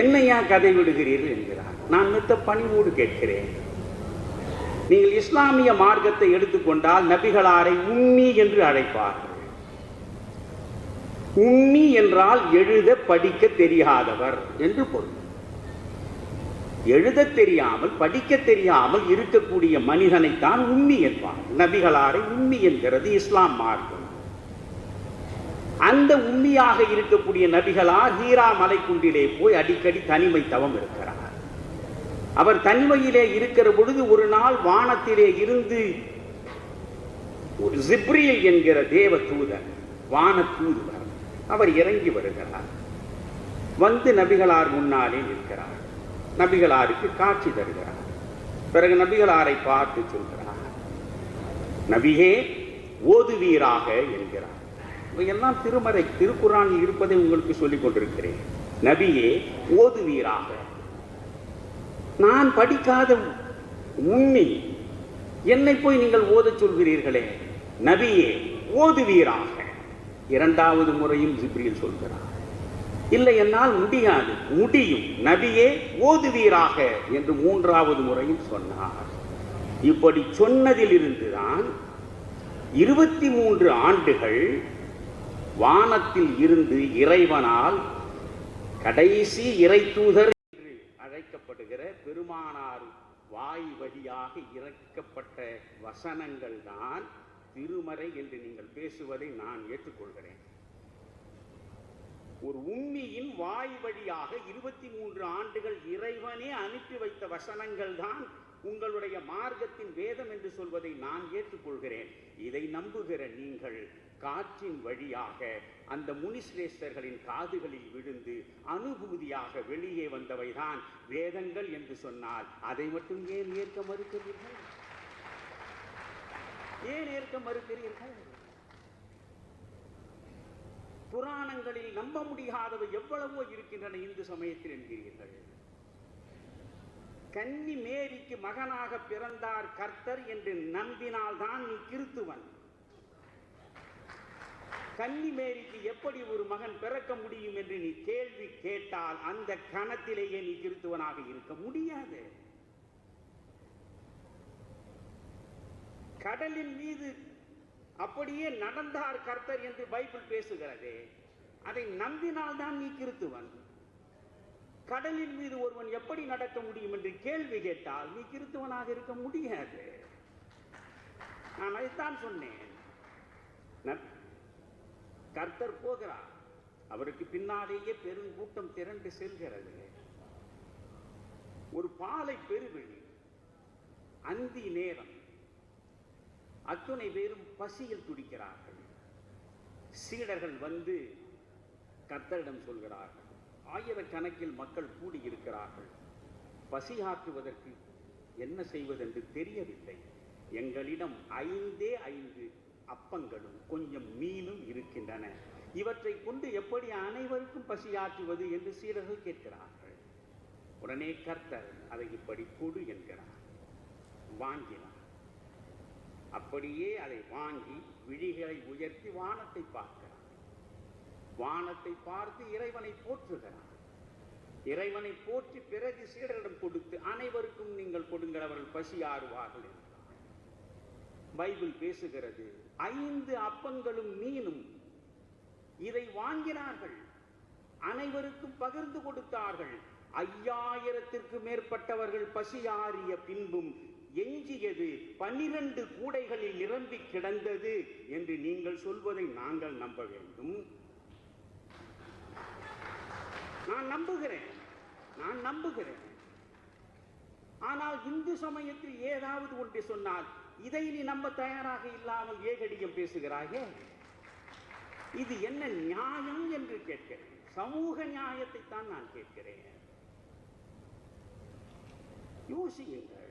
என்னையா கதை விடுகிறீர்கள் என்கிறார். நான் மித்த பணிவோடு கேட்கிறேன், நீங்கள் இஸ்லாமிய மார்க்கத்தை எடுத்துக்கொண்டால் நபிகளாரை உம்மி என்று அழைப்பார்கள். உம்மி என்றால் எழுத படிக்க தெரியாதவர் என்று பொருள். எழுத தெரியாமல் படிக்க தெரியாமல் இருக்கக்கூடிய மனிதனைத்தான் உம்மி என்பார். நபிகளாரை உம்மி என்கிறது இஸ்லாம் மார்க்கம். அந்த உம்மியாக இருக்கக்கூடிய நபிகளார் ஹீரா மலைக்குன்றிலே போய் அடிக்கடி தனிமை தவம் இருக்கிறார். அவர் தனிமையிலே இருக்கிற பொழுது ஒரு நாள் வானத்திலே இருந்து ஒரு ஜிப்ரீல் என்கிற தேவ தூதர், வான தூதுவர், அவர் இறங்கி வருகிறார். வந்து நபிகளார் முன்னாலே நிற்கிறார். நபிகளாருக்கு காட்சி தருகிறார். பிறகு நபிகளாரை பார்த்து சொல்கிறார், நபியே ஓதுவீராக என்கிறார். இவையெல்லாம் திருமறை திருக்குர்ஆனில் இருப்பதை உங்களுக்கு சொல்லிக் கொண்டிருக்கிறேன். நபியே ஓதுவீராக. நான் படிக்காத உம்மி, என்னை போய் நீங்கள் ஓதச் சொல்கிறீர்களே, நபியே ஓதுவீராக. இரண்டாவது முறையும் ஜிப்ரீல் சொல்கிறார், இல்லை என்னால் முடியாது. முடியும், நபியே ஓதுவீராக என்று மூன்றாவது முறையும் சொன்னார். இப்படி சொன்னதில் இருந்துதான் 23 ஆண்டுகள் வானத்தில் இருந்து இறைவனால் கடைசி இறை தூதர் என்று அழைக்கப்படுகிற பெருமானார் வாய் வழியாக இறக்கப்பட்ட வசனங்கள் தான் திருமறை என்று நீங்கள் பேசுவதை நான் ஏற்றுக்கொள்கிறேன். ஒரு உம்மியின் வாய் வழியாக 23 ஆண்டுகள் இறைவனே அனுப்பி வைத்த வசனங்கள் தான் உங்களுடைய மார்க்கத்தின் வேதம் என்று சொல்வதை நான் ஏற்றுக்கொள்கிறேன். இதை நம்புகிற நீங்கள் காற்றின் வழியாக அந்த முனிஸ்ரேஷ்டர்களின் காதுகளில் விழுந்து அனுபூதியாக வெளியே வந்தவைதான் வேதங்கள் என்று சொன்னால் அதை மட்டும் ஏன் ஏற்க மறுக்கிறீர்கள்? ஏன் ஏற்க மறுக்கிறீர்கள்? புராணங்களில் நம்ப முடியாதவை எவ்வளவோ இருக்கின்றன இந்து சமயத்தில் என்கிறீர்கள். கன்னி மேரிக்கு மகனாக பிறந்தார் கர்த்தர் என்று நம்பினால்தான் நீ கிறித்துவன். கன்னி மேரிக்கு எப்படி ஒரு மகன் பிறக்க முடியும் என்று நீ கேள்வி கேட்டால் அந்த கணத்திலேயே நீ கிறித்துவனாக இருக்க முடியாது. கடலின் மீது அப்படியே நடந்தார் கர்த்தர் என்று பைபிள் பேசுகிறதே, அதை நம்பினால்தான் நீ கிறித்துவன். கடலின் மீது ஒருவன் எப்படி நடக்க முடியும் என்று கேள்வி கேட்டால் நீ கிறித்துவனாக இருக்க முடியாது. நான் அதைத்தான் சொன்னேன். கர்த்தர் போகிறார், அவருக்கு பின்னாலேயே பெருங்கூட்டம் திரண்டு செல்கிறது. ஒரு பாலை பெருவெளி, அந்தி நேரம், அத்துணை பேரும் பசியில் துடிக்கிறார்கள். சீடர்கள் வந்து கர்த்தரிடம் சொல்கிறார்கள், ஆயிரக்கணக்கில் மக்கள் கூடியிருக்கிறார்கள், பசியாற்றுவதற்கு என்ன செய்வதென்று தெரியவில்லை. எங்களிடம் 5 அப்பங்களும் கொஞ்சம் மீனும் இருக்கின்றன, இவற்றை கொண்டு எப்படி அனைவருக்கும் பசியாற்றுவது என்று சீடர்கள் கேட்கிறார்கள். உடனே கர்த்தர் அதை இப்படி கொடு என்கிறார். வாங்கினார். அப்படியே அதை வாங்கி விழிகளை உயர்த்தி வானத்தை பார்க்கிறார். வானத்தை பார்த்து இறைவனை போற்றுகிறார். இறைவனை போற்றி பிறகு சீடரிடம் கொடுத்து அனைவருக்கும் நீங்கள் கொடுங்கள், அவர்கள் பசியாறுவார்கள் என்றார். பைபிள் பேசுகிறது, 5 அப்பங்களும் மீனும் இதை வாங்கினார்கள், அனைவருக்கும் பகிர்ந்து கொடுத்தார்கள். 5000த்திற்கு மேற்பட்டவர்கள் பசியாறிய பின்பும் எஞ்சியது 12 கூடைகளில் நிரம்பி கிடந்தது என்று நீங்கள் சொல்வதை நாங்கள் நம்ப வேண்டும். நான் நம்புகிறேன். ஆனால் இந்து சமயத்தில் ஏதாவது ஒன்று சொன்னால் இதை நீ நம்ப தயாராக இல்லாமல் ஏகடியம் பேசுகிறாயே, இது என்ன நியாயம் என்று கேட்கிறேன். சமூக நியாயத்தை தான் நான் கேட்கிறேன். யோசியுங்கள்.